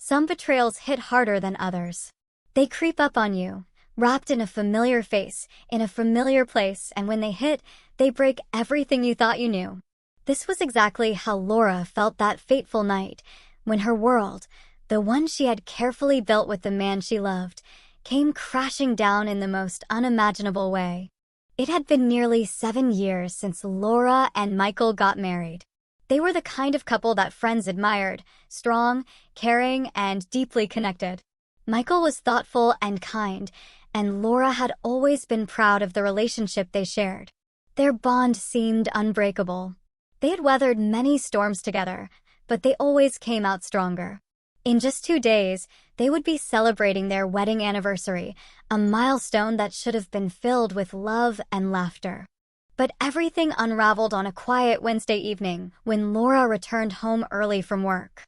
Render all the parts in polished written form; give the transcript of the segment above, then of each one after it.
Some betrayals hit harder than others. They creep up on you, wrapped in a familiar face, in a familiar place, and when they hit, they break everything you thought you knew. This was exactly how Laura felt that fateful night, when her world, the one she had carefully built with the man she loved, came crashing down in the most unimaginable way. It had been nearly 7 years since Laura and Michael got married. They were the kind of couple that friends admired, strong, caring, and deeply connected. Michael was thoughtful and kind, and Laura had always been proud of the relationship they shared. Their bond seemed unbreakable. They had weathered many storms together, but they always came out stronger. In just 2 days, they would be celebrating their wedding anniversary, a milestone that should have been filled with love and laughter. But everything unraveled on a quiet Wednesday evening when Laura returned home early from work.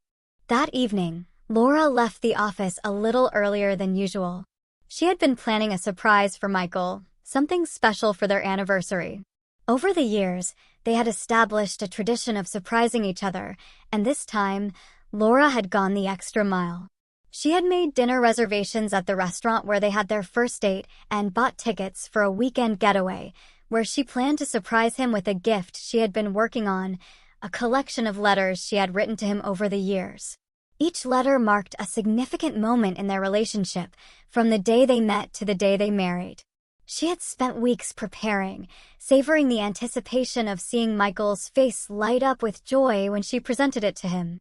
That evening, Laura left the office a little earlier than usual. She had been planning a surprise for Michael, something special for their anniversary. Over the years, they had established a tradition of surprising each other, and this time, Laura had gone the extra mile. She had made dinner reservations at the restaurant where they had their first date and bought tickets for a weekend getaway, where she planned to surprise him with a gift she had been working on, a collection of letters she had written to him over the years. Each letter marked a significant moment in their relationship, from the day they met to the day they married. She had spent weeks preparing, savoring the anticipation of seeing Michael's face light up with joy when she presented it to him.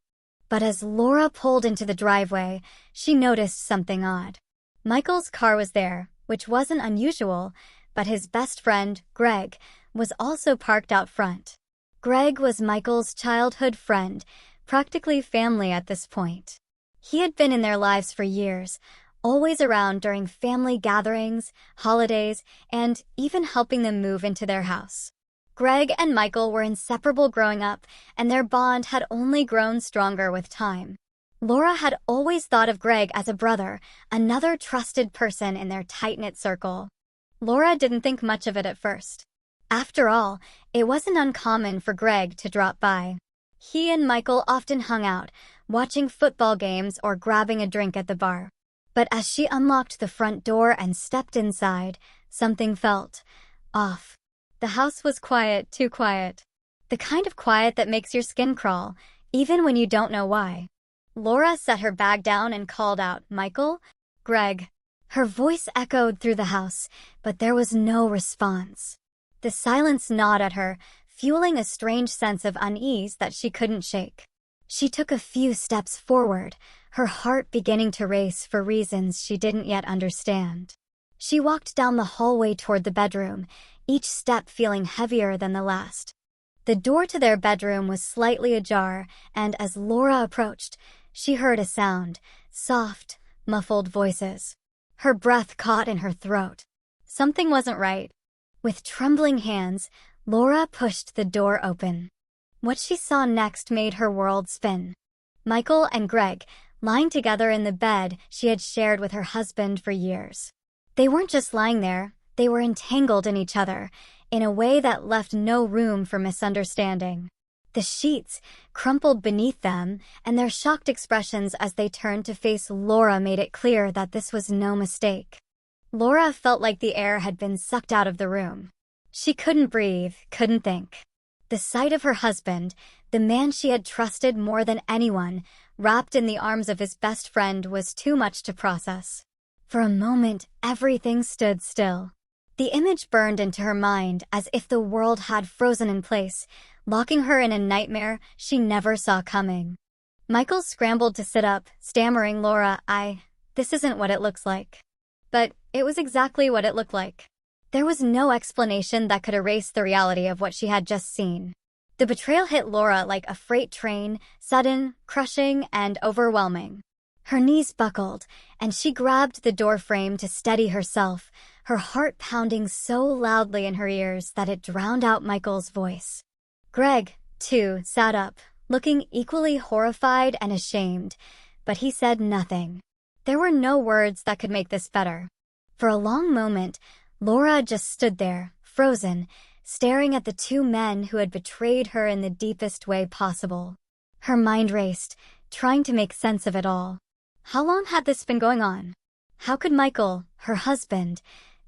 But as Laura pulled into the driveway, she noticed something odd. Michael's car was there, which wasn't unusual, but his best friend, Greg, was also parked out front. Greg was Michael's childhood friend, practically family at this point. He had been in their lives for years, always around during family gatherings, holidays, and even helping them move into their house. Greg and Michael were inseparable growing up, and their bond had only grown stronger with time. Laura had always thought of Greg as a brother, another trusted person in their tight-knit circle. Laura didn't think much of it at first. After all, it wasn't uncommon for Greg to drop by. He and Michael often hung out, watching football games or grabbing a drink at the bar. But as she unlocked the front door and stepped inside, something felt off. The house was quiet, too quiet. The kind of quiet that makes your skin crawl, even when you don't know why. Laura set her bag down and called out, "Michael? Greg?" Her voice echoed through the house, but there was no response. The silence gnawed at her, fueling a strange sense of unease that she couldn't shake. She took a few steps forward, her heart beginning to race for reasons she didn't yet understand. She walked down the hallway toward the bedroom, each step feeling heavier than the last. The door to their bedroom was slightly ajar, and as Laura approached, she heard a sound, soft, muffled voices. Her breath caught in her throat. Something wasn't right. With trembling hands, Laura pushed the door open. What she saw next made her world spin. Michael and Greg, lying together in the bed she had shared with her husband for years. They weren't just lying there, they were entangled in each other, in a way that left no room for misunderstanding. The sheets crumpled beneath them, and their shocked expressions as they turned to face Laura made it clear that this was no mistake. Laura felt like the air had been sucked out of the room. She couldn't breathe, couldn't think. The sight of her husband, the man she had trusted more than anyone, wrapped in the arms of his best friend was too much to process. For a moment, everything stood still. The image burned into her mind as if the world had frozen in place, locking her in a nightmare she never saw coming. Michael scrambled to sit up, stammering, "This isn't what it looks like." But it was exactly what it looked like. There was no explanation that could erase the reality of what she had just seen. The betrayal hit Laura like a freight train, sudden, crushing, and overwhelming. Her knees buckled, and she grabbed the door frame to steady herself, her heart pounding so loudly in her ears that it drowned out Michael's voice. Greg, too, sat up, looking equally horrified and ashamed, but he said nothing. There were no words that could make this better. For a long moment, Laura just stood there, frozen, staring at the two men who had betrayed her in the deepest way possible. Her mind raced, trying to make sense of it all. How long had this been going on? How could Michael, her husband,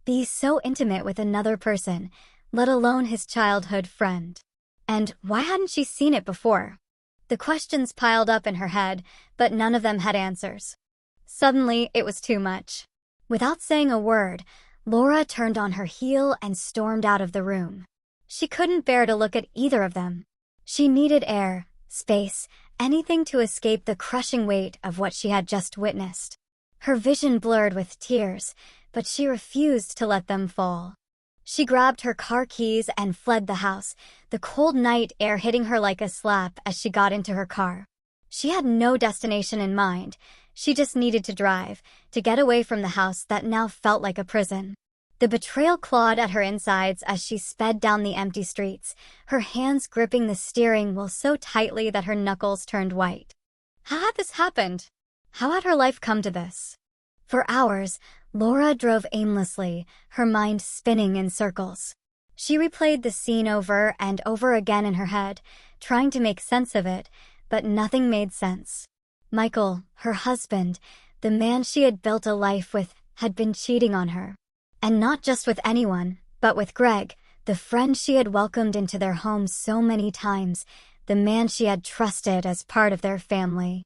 be so intimate with another person, let alone his childhood friend? And why hadn't she seen it before? The questions piled up in her head, but none of them had answers. Suddenly, it was too much. Without saying a word, Laura turned on her heel and stormed out of the room. She couldn't bear to look at either of them. She needed air, space, anything to escape the crushing weight of what she had just witnessed. Her vision blurred with tears, but she refused to let them fall. She grabbed her car keys and fled the house, the cold night air hitting her like a slap as she got into her car. She had no destination in mind. She just needed to drive, to get away from the house that now felt like a prison. The betrayal clawed at her insides as she sped down the empty streets, her hands gripping the steering wheel so tightly that her knuckles turned white. How had this happened? How had her life come to this? For hours, Laura drove aimlessly, her mind spinning in circles. She replayed the scene over and over again in her head, trying to make sense of it, but nothing made sense. Michael, her husband, the man she had built a life with, had been cheating on her. And not just with anyone, but with Greg, the friend she had welcomed into their home so many times, the man she had trusted as part of their family.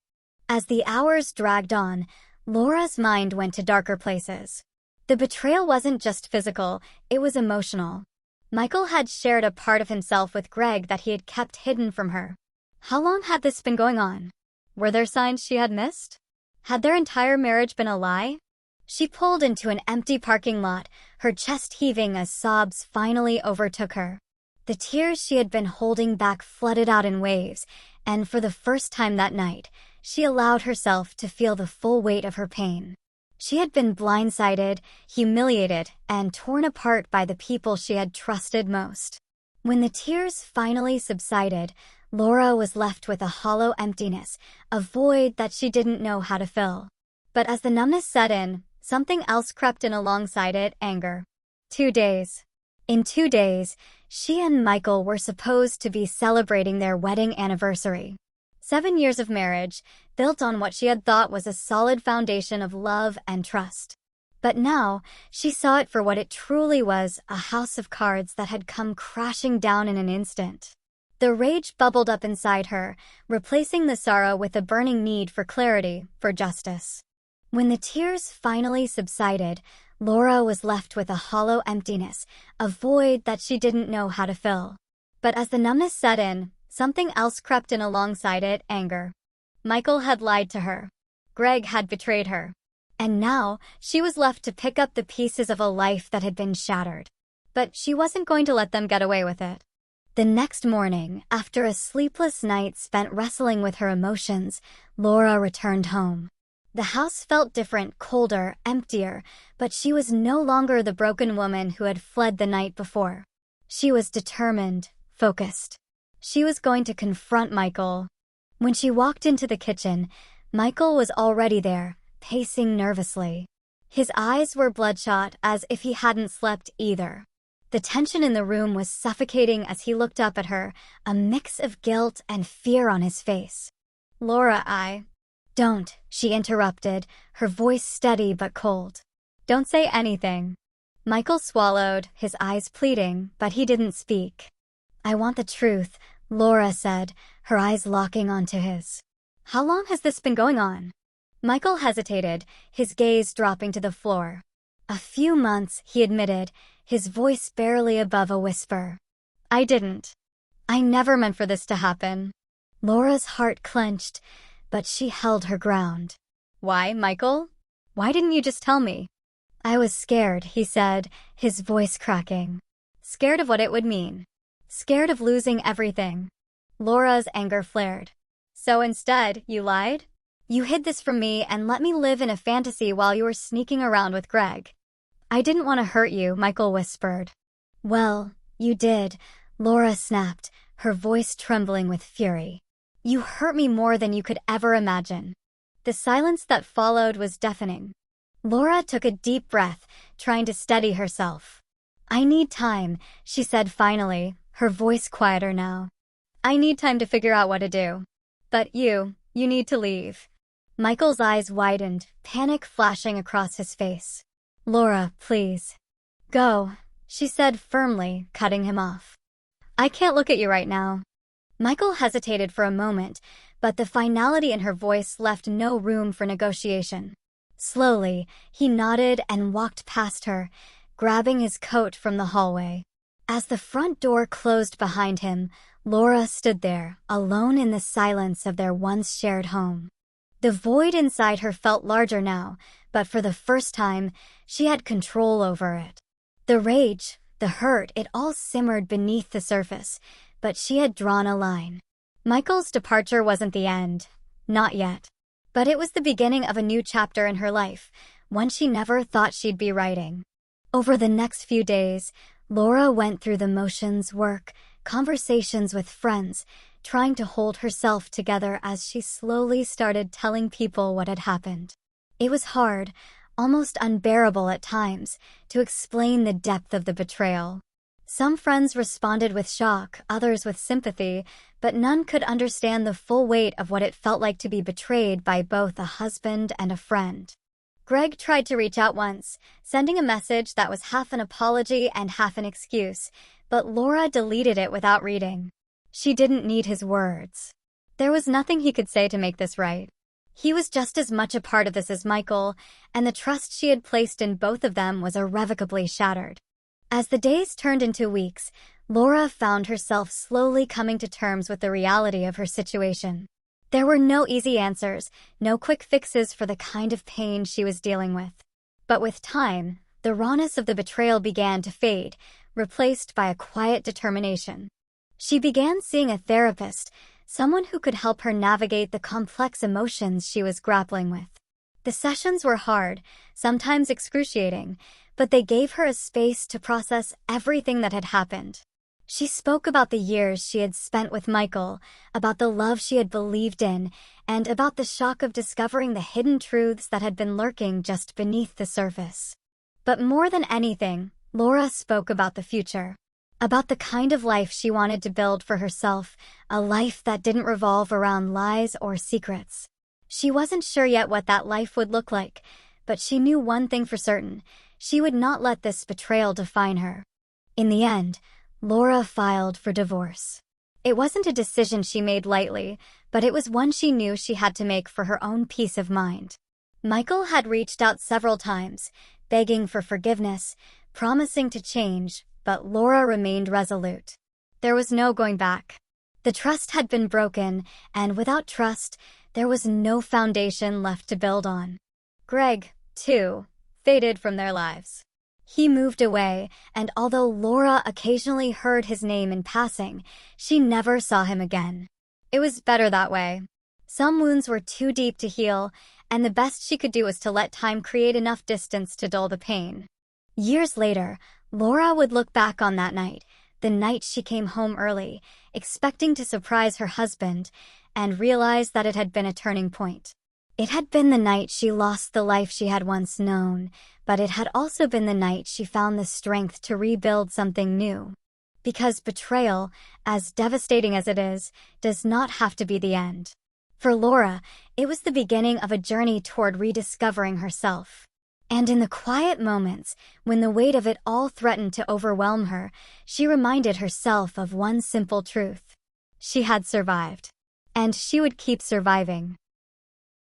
As the hours dragged on, Laura's mind went to darker places. The betrayal wasn't just physical, it was emotional. Michael had shared a part of himself with Greg that he had kept hidden from her. How long had this been going on? Were there signs she had missed? Had their entire marriage been a lie? She pulled into an empty parking lot, her chest heaving as sobs finally overtook her. The tears she had been holding back flooded out in waves, and for the first time that night, she allowed herself to feel the full weight of her pain. She had been blindsided, humiliated, and torn apart by the people she had trusted most. When the tears finally subsided, Laura was left with a hollow emptiness, a void that she didn't know how to fill. But as the numbness set in, something else crept in alongside it: anger. 2 days. In 2 days, she and Michael were supposed to be celebrating their wedding anniversary. 7 years of marriage, built on what she had thought was a solid foundation of love and trust. But now, she saw it for what it truly was: a house of cards that had come crashing down in an instant. The rage bubbled up inside her, replacing the sorrow with a burning need for clarity, for justice. When the tears finally subsided, Laura was left with a hollow emptiness, a void that she didn't know how to fill. But as the numbness set in, something else crept in alongside it: anger. Michael had lied to her. Greg had betrayed her. And now, she was left to pick up the pieces of a life that had been shattered. But she wasn't going to let them get away with it. The next morning, after a sleepless night spent wrestling with her emotions, Laura returned home. The house felt different, colder, emptier, but she was no longer the broken woman who had fled the night before. She was determined, focused. She was going to confront Michael. When she walked into the kitchen, Michael was already there, pacing nervously. His eyes were bloodshot, as if he hadn't slept either. The tension in the room was suffocating as he looked up at her, a mix of guilt and fear on his face. "Laura, Don't," she interrupted, her voice steady but cold. "Don't say anything." Michael swallowed, his eyes pleading, but he didn't speak. "I want the truth," Laura said, her eyes locking onto his. "How long has this been going on?" Michael hesitated, his gaze dropping to the floor. "A few months," he admitted, his voice barely above a whisper. "I didn't. I never meant for this to happen." Laura's heart clenched, but she held her ground. "Why, Michael? Why didn't you just tell me?" "I was scared," he said, his voice cracking. "Scared of what it would mean. Scared of losing everything." Laura's anger flared. "So instead, you lied? You hid this from me and let me live in a fantasy while you were sneaking around with Greg." "I didn't want to hurt you," Michael whispered. "Well, you did," Laura snapped, her voice trembling with fury. "You hurt me more than you could ever imagine." The silence that followed was deafening. Laura took a deep breath, trying to steady herself. "I need time," she said finally, her voice quieter now. "I need time to figure out what to do. But you need to leave." Michael's eyes widened, panic flashing across his face. "Laura, please. Go," she said firmly, cutting him off. "I can't look at you right now." Michael hesitated for a moment, but the finality in her voice left no room for negotiation. Slowly, he nodded and walked past her, grabbing his coat from the hallway. As the front door closed behind him, Laura stood there, alone in the silence of their once shared home. The void inside her felt larger now, but for the first time, she had control over it. The rage, the hurt, it all simmered beneath the surface, but she had drawn a line. Michael's departure wasn't the end. Not yet. But it was the beginning of a new chapter in her life, one she never thought she'd be writing. Over the next few days, Laura went through the motions, work, conversations with friends, trying to hold herself together as she slowly started telling people what had happened. It was hard, almost unbearable at times, to explain the depth of the betrayal. Some friends responded with shock, others with sympathy, but none could understand the full weight of what it felt like to be betrayed by both a husband and a friend. Greg tried to reach out once, sending a message that was half an apology and half an excuse, but Laura deleted it without reading. She didn't need his words. There was nothing he could say to make this right. He was just as much a part of this as Michael, and the trust she had placed in both of them was irrevocably shattered. As the days turned into weeks, Laura found herself slowly coming to terms with the reality of her situation. There were no easy answers, no quick fixes for the kind of pain she was dealing with. But with time, the rawness of the betrayal began to fade, replaced by a quiet determination. She began seeing a therapist, someone who could help her navigate the complex emotions she was grappling with. The sessions were hard, sometimes excruciating, but they gave her a space to process everything that had happened. She spoke about the years she had spent with Michael, about the love she had believed in, and about the shock of discovering the hidden truths that had been lurking just beneath the surface. But more than anything, Laura spoke about the future. About the kind of life she wanted to build for herself, a life that didn't revolve around lies or secrets. She wasn't sure yet what that life would look like, but she knew one thing for certain: she would not let this betrayal define her. In the end, Laura filed for divorce. It wasn't a decision she made lightly, but it was one she knew she had to make for her own peace of mind. Michael had reached out several times, begging for forgiveness, promising to change, but Laura remained resolute. There was no going back. The trust had been broken, and without trust, there was no foundation left to build on. Greg, too, faded from their lives. He moved away, and although Laura occasionally heard his name in passing, she never saw him again. It was better that way. Some wounds were too deep to heal, and the best she could do was to let time create enough distance to dull the pain. Years later, Laura would look back on that night, the night she came home early, expecting to surprise her husband, and realize that it had been a turning point. It had been the night she lost the life she had once known, but it had also been the night she found the strength to rebuild something new. Because betrayal, as devastating as it is, does not have to be the end. For Laura, it was the beginning of a journey toward rediscovering herself. And in the quiet moments, when the weight of it all threatened to overwhelm her, she reminded herself of one simple truth. She had survived. And she would keep surviving.